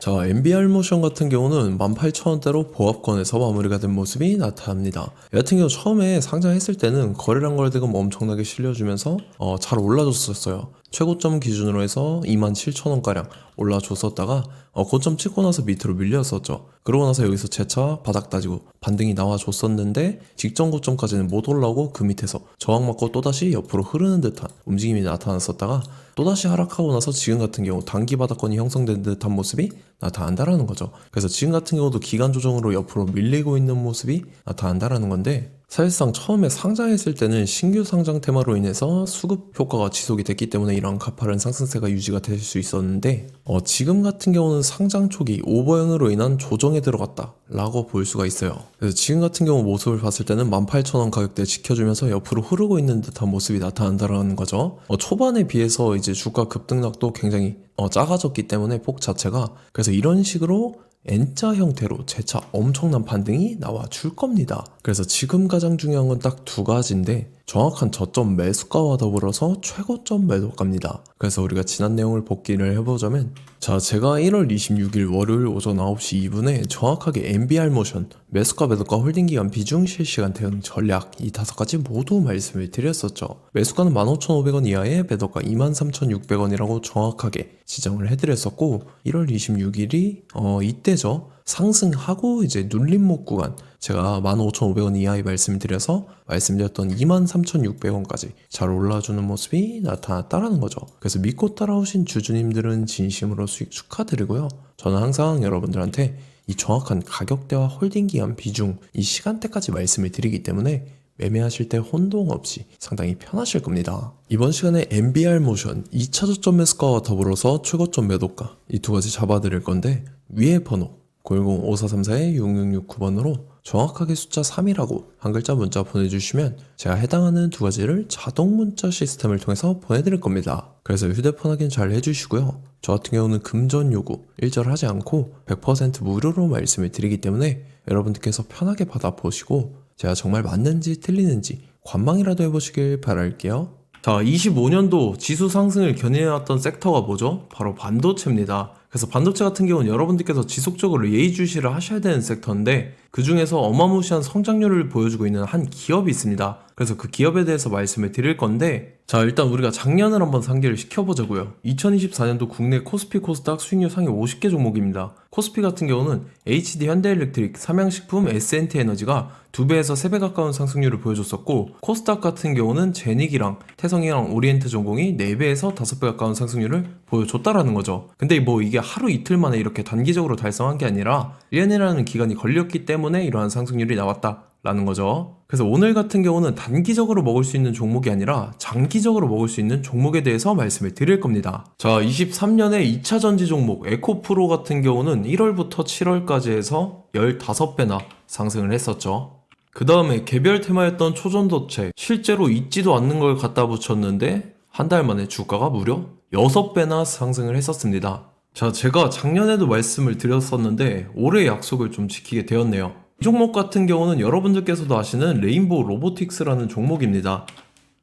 자, MBR 모션 같은 경우는 18,000원대로 보합권에서 마무리가 된 모습이 나타납니다. 이 같은 경우 처음에 상장했을 때는 거래량 거래대금 엄청나게 실려주면서 잘 올라줬었어요. 최고점 기준으로 해서 27,000원가량 올라줬었다가 고점 찍고 나서 밑으로 밀렸었죠. 그러고 나서 여기서 재차 바닥 따지고 반등이 나와줬었는데 직전 고점까지는 못 올라오고 그 밑에서 저항 맞고 또다시 옆으로 흐르는 듯한 움직임이 나타났었다가 또다시 하락하고 나서 지금 같은 경우 단기 바닥권이 형성된 듯한 모습이 나타난다라는 거죠. 그래서 지금 같은 경우도 기간 조정으로 옆으로 밀리고 있는 모습이 나타난다라는 건데, 사실상 처음에 상장했을 때는 신규 상장 테마로 인해서 수급 효과가 지속이 됐기 때문에 이런 가파른 상승세가 유지가 될 수 있었는데, 지금 같은 경우는 상장 초기 오버행으로 인한 조정에 들어갔다 라고 볼 수가 있어요. 그래서 지금 같은 경우 모습을 봤을 때는 18,000원 가격대 지켜주면서 옆으로 흐르고 있는 듯한 모습이 나타난다라는 거죠. 초반에 비해서 이제 주가 급등락도 굉장히 작아졌기 때문에 폭 자체가, 그래서 이런 식으로 N자 형태로 재차 엄청난 반등이 나와 줄 겁니다. 그래서 지금 가장 중요한 건 딱 두 가지인데, 정확한 저점 매수가와 더불어서 최고점 매도가입니다. 그래서 우리가 지난 내용을 복기를 해보자면, 자, 제가 1월 26일 월요일 오전 9시 2분에 정확하게 MBR 모션 매수가 매도가 홀딩기간 비중 실시간 대응 전략 이 5가지 모두 말씀을 드렸었죠. 매수가는 15,500원 이하에 매도가 23,600원이라고 정확하게 지정을 해드렸었고, 1월 26일이 이때죠. 상승하고 이제 눌림목 구간, 제가 15,500원 이하의 말씀드려서 말씀드렸던 23,600원까지 잘 올라주는 모습이 나타났다라는 거죠. 그래서 믿고 따라오신 주주님들은 진심으로 수익 축하드리고요. 저는 항상 여러분들한테 이 정확한 가격대와 홀딩기간 비중, 이 시간대까지 말씀을 드리기 때문에 매매하실 때 혼동 없이 상당히 편하실 겁니다. 이번 시간에 MBR 모션 2차 저점 매수가와 더불어서 최고점 매도가 이 두 가지 잡아드릴 건데, 위에 번호 010-5434-6669번으로 정확하게 숫자 3이라고 한 글자 문자 보내주시면 제가 해당하는 두 가지를 자동 문자 시스템을 통해서 보내드릴 겁니다. 그래서 휴대폰 확인 잘 해주시고요. 저 같은 경우는 금전 요구 일절하지 않고 100% 무료로 말씀을 드리기 때문에 여러분들께서 편하게 받아보시고 제가 정말 맞는지 틀리는지 관망이라도 해보시길 바랄게요. 자, 25년도 지수 상승을 견인해왔던 섹터가 뭐죠? 바로 반도체입니다. 그래서 반도체 같은 경우는 여러분들께서 지속적으로 예의주시를 하셔야 되는 섹터인데, 그 중에서 어마무시한 성장률을 보여주고 있는 한 기업이 있습니다. 그래서 그 기업에 대해서 말씀을 드릴 건데, 자, 일단 우리가 작년을 한번 상기를 시켜보자고요. 2024년도 국내 코스피 코스닥 수익률 상위 50개 종목입니다. 코스피 같은 경우는 HD 현대일렉트릭, 삼양식품, S&T 에너지가 2배에서 3배 가까운 상승률을 보여줬었고, 코스닥 같은 경우는 제닉이랑 태성이랑 오리엔트 전공이 4배에서 5배 가까운 상승률을 보여줬다라는 거죠. 근데 뭐 이게 하루 이틀 만에 이렇게 단기적으로 달성한 게 아니라 1년이라는 기간이 걸렸기 때문에 이러한 상승률이 나왔다라는 거죠. 그래서 오늘 같은 경우는 단기적으로 먹을 수 있는 종목이 아니라 장기적으로 먹을 수 있는 종목에 대해서 말씀을 드릴 겁니다. 자, 23년에 2차 전지 종목 에코프로 같은 경우는 1월부터 7월까지 해서 15배나 상승을 했었죠. 그 다음에 개별 테마였던 초전도체, 실제로 있지도 않는 걸 갖다 붙였는데 한 달 만에 주가가 무려 6배나 상승을 했었습니다. 자, 제가 작년에도 말씀을 드렸었는데 올해 약속을 좀 지키게 되었네요. 이 종목 같은 경우는 여러분들께서도 아시는 레인보우 로보틱스라는 종목입니다.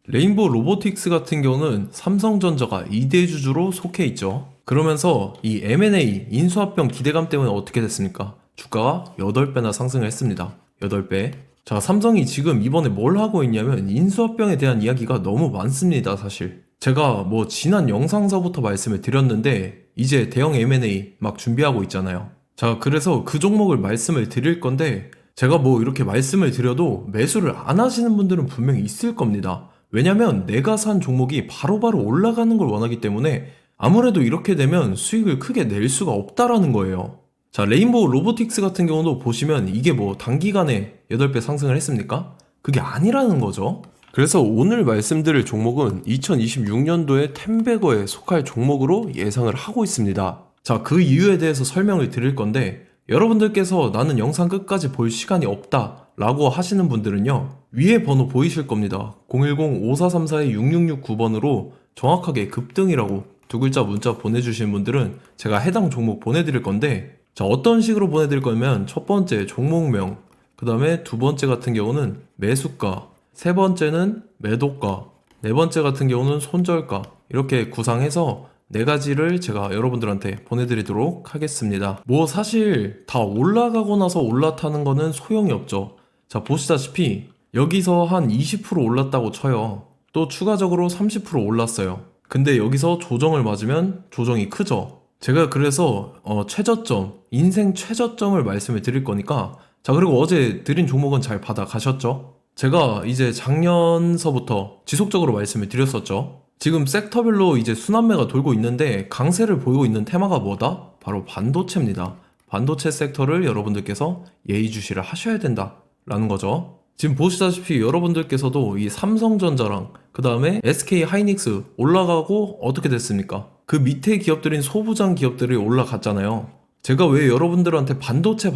레인보우 로보틱스 같은 경우는 삼성전자가 2대 주주로 속해 있죠. 그러면서 이 M&A 인수합병 기대감 때문에 어떻게 됐습니까? 주가가 8배나 상승을 했습니다. 8배. 자, 삼성이 지금 이번에 뭘 하고 있냐면 인수합병에 대한 이야기가 너무 많습니다, 사실. 제가 뭐 지난 영상서부터 말씀을 드렸는데 이제 대형 M&A 막 준비하고 있잖아요. 자, 그래서 그 종목을 말씀을 드릴 건데, 제가 뭐 이렇게 말씀을 드려도 매수를 안 하시는 분들은 분명히 있을 겁니다. 왜냐면 내가 산 종목이 바로바로 올라가는 걸 원하기 때문에 아무래도 이렇게 되면 수익을 크게 낼 수가 없다라는 거예요. 자, 레인보우 로보틱스 같은 경우도 보시면 이게 뭐 단기간에 8배 상승을 했습니까? 그게 아니라는 거죠. 그래서 오늘 말씀드릴 종목은 2026년도에 템베거에 속할 종목으로 예상을 하고 있습니다. 자, 그 이유에 대해서 설명을 드릴 건데, 여러분들께서 나는 영상 끝까지 볼 시간이 없다 라고 하시는 분들은요, 위에 번호 보이실 겁니다. 010-5434-6669번으로 정확하게 급등이라고 두 글자 문자 보내주신 분들은 제가 해당 종목 보내드릴 건데, 자, 어떤 식으로 보내드릴 거냐면 첫 번째 종목명, 그 다음에 두 번째 같은 경우는 매수가, 세 번째는 매도가, 네 번째 같은 경우는 손절가, 이렇게 구상해서 네 가지를 제가 여러분들한테 보내드리도록 하겠습니다. 뭐 사실 다 올라가고 나서 올라타는 거는 소용이 없죠. 자, 보시다시피 여기서 한 20% 올랐다고 쳐요. 또 추가적으로 30% 올랐어요. 근데 여기서 조정을 맞으면 조정이 크죠. 제가 그래서 최저점, 인생 최저점을 말씀을 드릴 거니까, 자, 그리고 어제 드린 종목은 잘 받아 가셨죠? 제가 이제 작년서부터 지속적으로 말씀을 드렸었죠. 지금 섹터별로 이제 순환매가 돌고 있는데 강세를 보이고 있는 테마가 뭐다? 바로 반도체입니다. 반도체 섹터를 여러분들께서 예의주시를 하셔야 된다라는 거죠. 지금 보시다시피 여러분들께서도 이 삼성전자랑 그 다음에 SK 하이닉스 올라가고 어떻게 됐습니까? 그 밑에 기업들인 소부장 기업들이 올라갔잖아요. 제가 왜 여러분들한테 반도체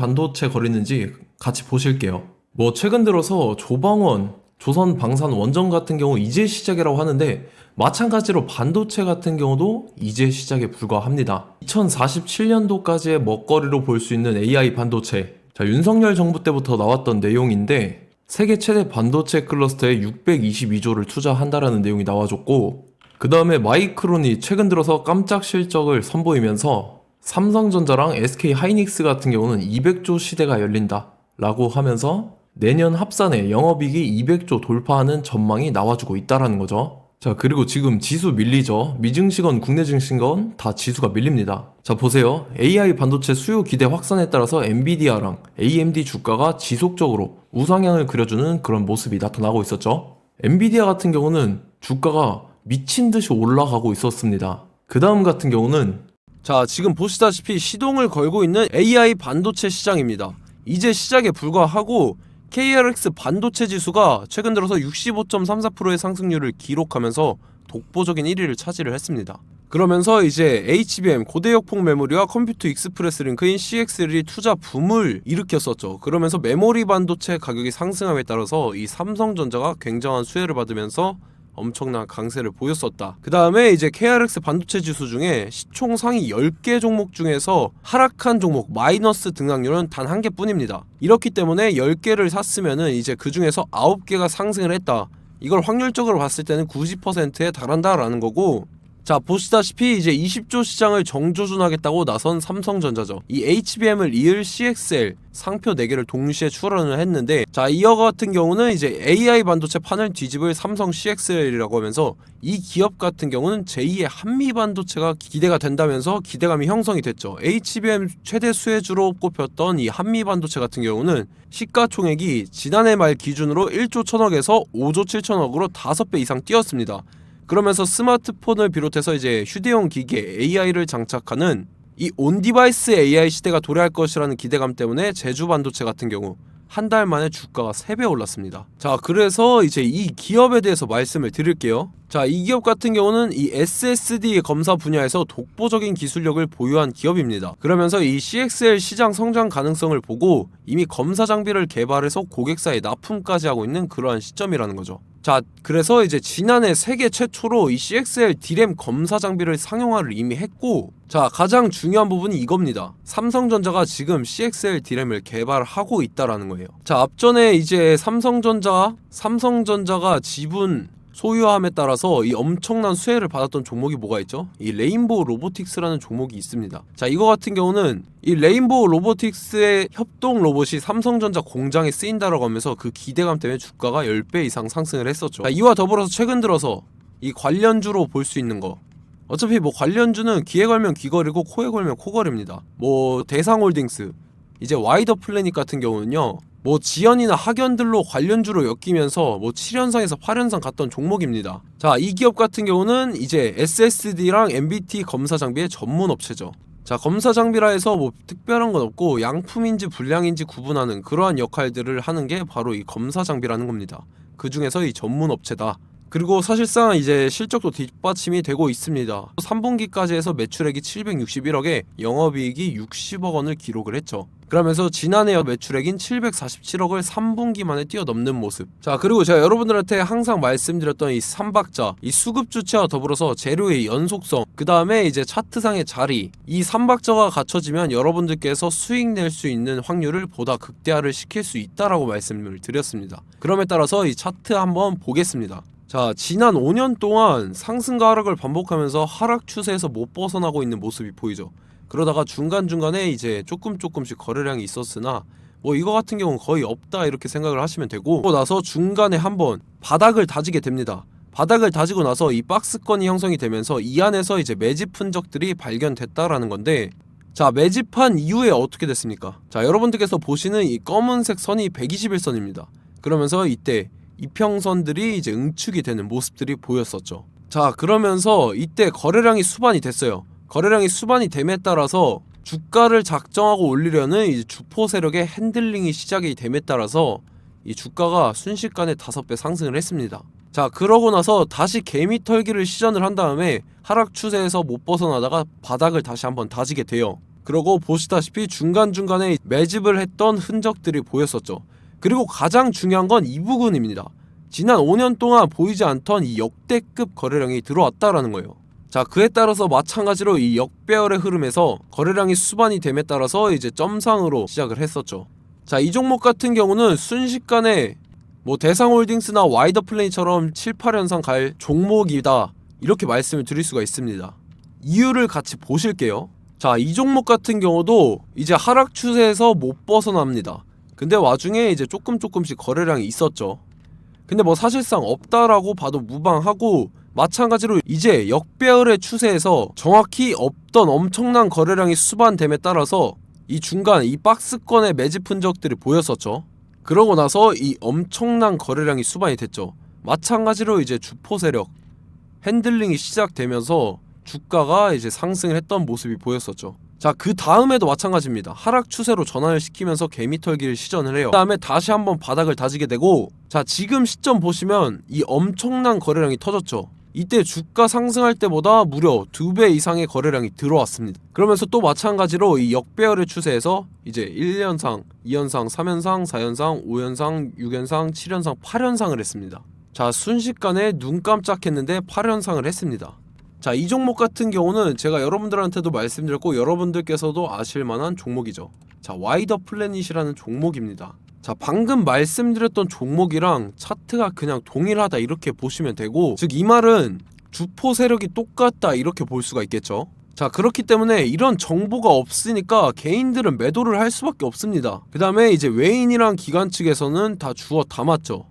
거리는지 같이 보실게요. 뭐 최근 들어서 조방원, 조선방산 원전 같은 경우 이제 시작이라고 하는데, 마찬가지로 반도체 같은 경우도 이제 시작에 불과합니다. 2047년도까지의 먹거리로 볼 수 있는 AI 반도체. 자, 윤석열 정부 때부터 나왔던 내용인데 세계 최대 반도체 클러스터에 622조를 투자한다라는 내용이 나와줬고, 그 다음에 마이크론이 최근 들어서 깜짝 실적을 선보이면서 삼성전자랑 SK 하이닉스 같은 경우는 200조 시대가 열린다 라고 하면서 내년 합산에 영업이익이 200조 돌파하는 전망이 나와주고 있다라는 거죠. 자, 그리고 지금 지수 밀리죠. 미증시건 국내 증시건 다 지수가 밀립니다. 자, 보세요. AI 반도체 수요 기대 확산에 따라서 엔비디아랑 AMD 주가가 지속적으로 우상향을 그려주는 그런 모습이 나타나고 있었죠. 엔비디아 같은 경우는 주가가 미친 듯이 올라가고 있었습니다. 그 다음 같은 경우는, 자, 지금 보시다시피 시동을 걸고 있는 AI 반도체 시장입니다. 이제 시작에 불과하고 KRX 반도체 지수가 최근 들어서 65.34%의 상승률을 기록하면서 독보적인 1위를 차지를 했습니다. 그러면서 이제 HBM 고대역폭 메모리와 컴퓨터 익스프레스 링크인 CXL이 투자 붐을 일으켰었죠. 그러면서 메모리 반도체 가격이 상승함에 따라서 이 삼성전자가 굉장한 수혜를 받으면서 엄청난 강세를 보였었다. 그 다음에 이제 KRX 반도체 지수 중에 시총 상위 10개 종목 중에서 하락한 종목 마이너스 등락률은 단 1개뿐입니다. 이렇기 때문에 10개를 샀으면은 이제 그 중에서 9개가 상승을 했다. 이걸 확률적으로 봤을 때는 90%에 달한다라는 거고, 자, 보시다시피 이제 20조 시장을 정조준하겠다고 나선 삼성전자죠. 이 HBM을 이을 CXL 상표 4개를 동시에 출원을 했는데, 자, 이어 같은 경우는 이제 AI 반도체 판을 뒤집을 삼성 CXL이라고 하면서 이 기업 같은 경우는 제2의 한미 반도체가 기대가 된다면서 기대감이 형성이 됐죠. HBM 최대 수혜주로 꼽혔던 이 한미 반도체 같은 경우는 시가총액이 지난해 말 기준으로 1조 1000억에서 5조 7천억으로 5배 이상 뛰었습니다. 그러면서 스마트폰을 비롯해서 이제 휴대용 기기에 AI를 장착하는 이 온디바이스 AI 시대가 도래할 것이라는 기대감 때문에 제주 반도체 같은 경우 한 달 만에 주가가 3배 올랐습니다. 자, 그래서 이제 이 기업에 대해서 말씀을 드릴게요. 자, 이 기업 같은 경우는 이 SSD 검사 분야에서 독보적인 기술력을 보유한 기업입니다. 그러면서 이 CXL 시장 성장 가능성을 보고 이미 검사 장비를 개발해서 고객사에 납품까지 하고 있는 그러한 시점이라는 거죠. 자, 그래서 이제 지난해 세계 최초로 이 CXL D램 검사 장비를 상용화를 이미 했고, 자, 가장 중요한 부분이 이겁니다. 삼성전자가 지금 CXL D램을 개발하고 있다라는 거예요. 자, 앞전에 이제 삼성전자가 지분 소유함에 따라서 이 엄청난 수혜를 받았던 종목이 뭐가 있죠? 이 레인보우 로보틱스라는 종목이 있습니다. 자, 이거 같은 경우는 이 레인보우 로보틱스의 협동 로봇이 삼성전자 공장에 쓰인다라고 하면서 그 기대감 때문에 주가가 10배 이상 상승을 했었죠. 자, 이와 더불어서 최근 들어서 이 관련주로 볼 수 있는 거, 어차피 뭐 관련주는 귀에 걸면 귀걸이고 코에 걸면 코걸입니다. 뭐 대상홀딩스, 이제 와이더 플래닛 같은 경우는요, 뭐 지연이나 학연들로 관련주로 엮이면서 뭐 7연상에서 8연상 갔던 종목입니다. 자, 이 기업 같은 경우는 이제 SSD랑 MBT 검사 장비의 전문 업체죠. 자, 검사 장비라 해서 뭐 특별한 건 없고 양품인지 불량인지 구분하는 그러한 역할들을 하는 게 바로 이 검사 장비라는 겁니다. 그 중에서 이 전문 업체다. 그리고 사실상 이제 실적도 뒷받침이 되고 있습니다. 3분기까지 해서 매출액이 761억에 영업이익이 60억 원을 기록을 했죠. 그러면서 지난해 매출액인 747억을 3분기 만에 뛰어넘는 모습. 자, 그리고 제가 여러분들한테 항상 말씀드렸던 이 3박자, 이 수급 주체와 더불어서 재료의 연속성, 그 다음에 이제 차트상의 자리, 이 3박자가 갖춰지면 여러분들께서 수익 낼 수 있는 확률을 보다 극대화를 시킬 수 있다라고 말씀을 드렸습니다. 그럼에 따라서 이 차트 한번 보겠습니다. 자, 지난 5년 동안 상승과 하락을 반복하면서 하락 추세에서 못 벗어나고 있는 모습이 보이죠. 그러다가 중간중간에 이제 조금씩 거래량이 있었으나 뭐 이거 같은 경우는 거의 없다 이렇게 생각을 하시면 되고, 그러고 나서 중간에 한번 바닥을 다지게 됩니다. 바닥을 다지고 나서 이 박스권이 형성이 되면서 이 안에서 이제 매집 흔적들이 발견됐다라는 건데, 자, 매집한 이후에 어떻게 됐습니까? 자, 여러분들께서 보시는 이 검은색 선이 121선입니다. 그러면서 이때 이평선들이 이제 응축이 되는 모습들이 보였었죠. 자, 그러면서 이때 거래량이 수반이 됐어요. 거래량이 수반이 됨에 따라서 주가를 작정하고 올리려는 이제 주포 세력의 핸들링이 시작이 됨에 따라서 이 주가가 순식간에 5배 상승을 했습니다. 자, 그러고 나서 다시 개미 털기를 시전을 한 다음에 하락 추세에서 못 벗어나다가 바닥을 다시 한번 다지게 돼요. 그러고 보시다시피 중간중간에 매집을 했던 흔적들이 보였었죠. 그리고 가장 중요한 건 이 부분입니다. 지난 5년 동안 보이지 않던 이 역대급 거래량이 들어왔다라는 거예요. 자, 그에 따라서 마찬가지로 이 역배열의 흐름에서 거래량이 수반이 됨에 따라서 이제 점상으로 시작을 했었죠. 자, 이 종목 같은 경우는 순식간에 뭐 대상홀딩스나 와이더플레이처럼 7, 8연상 갈 종목이다 이렇게 말씀을 드릴 수가 있습니다. 이유를 같이 보실게요. 자, 이 종목 같은 경우도 이제 하락 추세에서 못 벗어납니다. 근데 와중에 이제 조금씩 거래량이 있었죠. 근데 뭐 사실상 없다라고 봐도 무방하고, 마찬가지로 이제 역배열의 추세에서 정확히 없던 엄청난 거래량이 수반됨에 따라서 이 중간 이 박스권의 매집 흔적들이 보였었죠. 그러고 나서 이 엄청난 거래량이 수반이 됐죠. 마찬가지로 이제 주포 세력 핸들링이 시작되면서 주가가 이제 상승을 했던 모습이 보였었죠. 자, 그 다음에도 마찬가지입니다. 하락 추세로 전환을 시키면서 개미털기를 시전을 해요. 그 다음에 다시 한번 바닥을 다지게 되고, 자, 지금 시점 보시면 이 엄청난 거래량이 터졌죠. 이때 주가 상승할 때보다 무려 2배 이상의 거래량이 들어왔습니다. 그러면서 또 마찬가지로 이 역배열의 추세에서 이제 1연상, 2연상, 3연상, 4연상, 5연상, 6연상, 7연상, 8연상을 했습니다. 자, 순식간에 눈 깜짝했는데 8연상을 했습니다. 자, 이 종목 같은 경우는 제가 여러분들한테도 말씀드렸고 여러분들께서도 아실만한 종목이죠. 자, 와이더 플래닛이라는 종목입니다. 자, 방금 말씀드렸던 종목이랑 차트가 그냥 동일하다 이렇게 보시면 되고, 즉 이 말은 주포 세력이 똑같다 이렇게 볼 수가 있겠죠. 자, 그렇기 때문에 이런 정보가 없으니까 개인들은 매도를 할 수밖에 없습니다. 그 다음에 이제 외인이랑 기관 측에서는 다 주워 담았죠.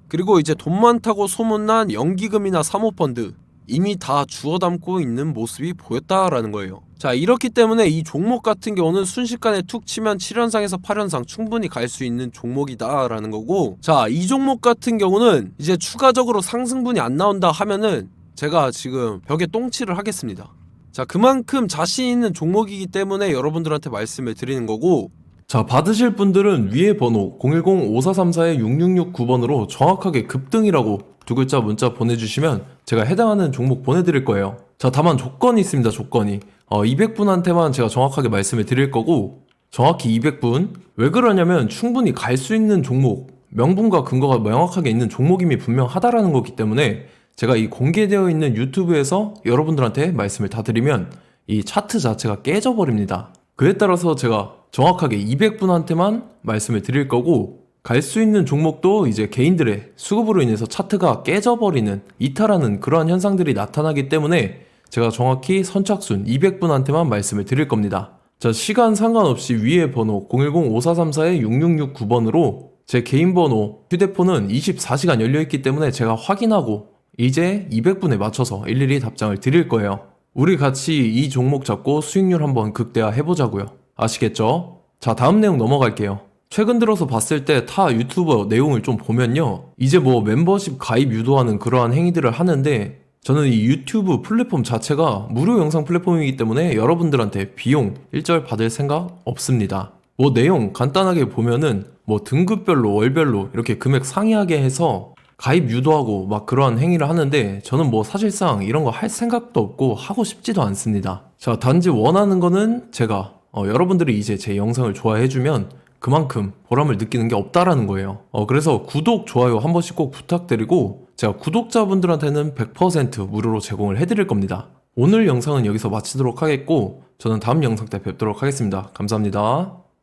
그리고 이제 돈 많다고 소문난 연기금이나 사모펀드 이미 다 주워 담고 있는 모습이 보였다라는 거예요. 자, 이렇기 때문에 이 종목 같은 경우는 순식간에 툭 치면 7연상에서 8연상 충분히 갈 수 있는 종목이다 라는 거고, 자, 이 종목 같은 경우는 이제 추가적으로 상승분이 안 나온다 하면은 제가 지금 벽에 똥칠을 하겠습니다. 자, 그만큼 자신 있는 종목이기 때문에 여러분들한테 말씀을 드리는 거고, 자, 받으실 분들은 위에 번호 010-5434-6669번으로 정확하게 급등이라고 두 글자 문자 보내주시면 제가 해당하는 종목 보내드릴 거예요. 자, 다만 조건이 있습니다. 조건이 200분한테만 제가 정확하게 말씀을 드릴 거고, 정확히 200분. 왜 그러냐면 충분히 갈 수 있는 종목, 명분과 근거가 명확하게 있는 종목임이 분명하다라는 거기 때문에 제가 이 공개되어 있는 유튜브에서 여러분들한테 말씀을 다 드리면 이 차트 자체가 깨져버립니다. 그에 따라서 제가 정확하게 200분한테만 말씀을 드릴 거고, 갈 수 있는 종목도 이제 개인들의 수급으로 인해서 차트가 깨져버리는, 이탈하는 그러한 현상들이 나타나기 때문에 제가 정확히 선착순 200분한테만 말씀을 드릴 겁니다. 자, 시간 상관없이 위에 번호 010-5434-6669번으로 제 개인 번호, 휴대폰은 24시간 열려있기 때문에 제가 확인하고 이제 200분에 맞춰서 일일이 답장을 드릴 거예요. 우리 같이 이 종목 잡고 수익률 한번 극대화 해보자고요. 아시겠죠? 자, 다음 내용 넘어갈게요. 최근 들어서 봤을 때 타 유튜버 내용을 좀 보면요, 이제 뭐 멤버십 가입 유도하는 그러한 행위들을 하는데, 저는 이 유튜브 플랫폼 자체가 무료 영상 플랫폼이기 때문에 여러분들한테 비용 일절 받을 생각 없습니다. 뭐 내용 간단하게 보면은 뭐 등급별로 월별로 이렇게 금액 상이하게 해서 가입 유도하고 막 그러한 행위를 하는데, 저는 뭐 사실상 이런 거 할 생각도 없고 하고 싶지도 않습니다. 자, 단지 원하는 거는 제가 여러분들이 이제 제 영상을 좋아해주면 그만큼 보람을 느끼는 게 없다라는 거예요. 그래서 구독, 좋아요 한 번씩 꼭 부탁드리고, 제가 구독자분들한테는 100% 무료로 제공을 해드릴 겁니다. 오늘 영상은 여기서 마치도록 하겠고, 저는 다음 영상 때 뵙도록 하겠습니다. 감사합니다.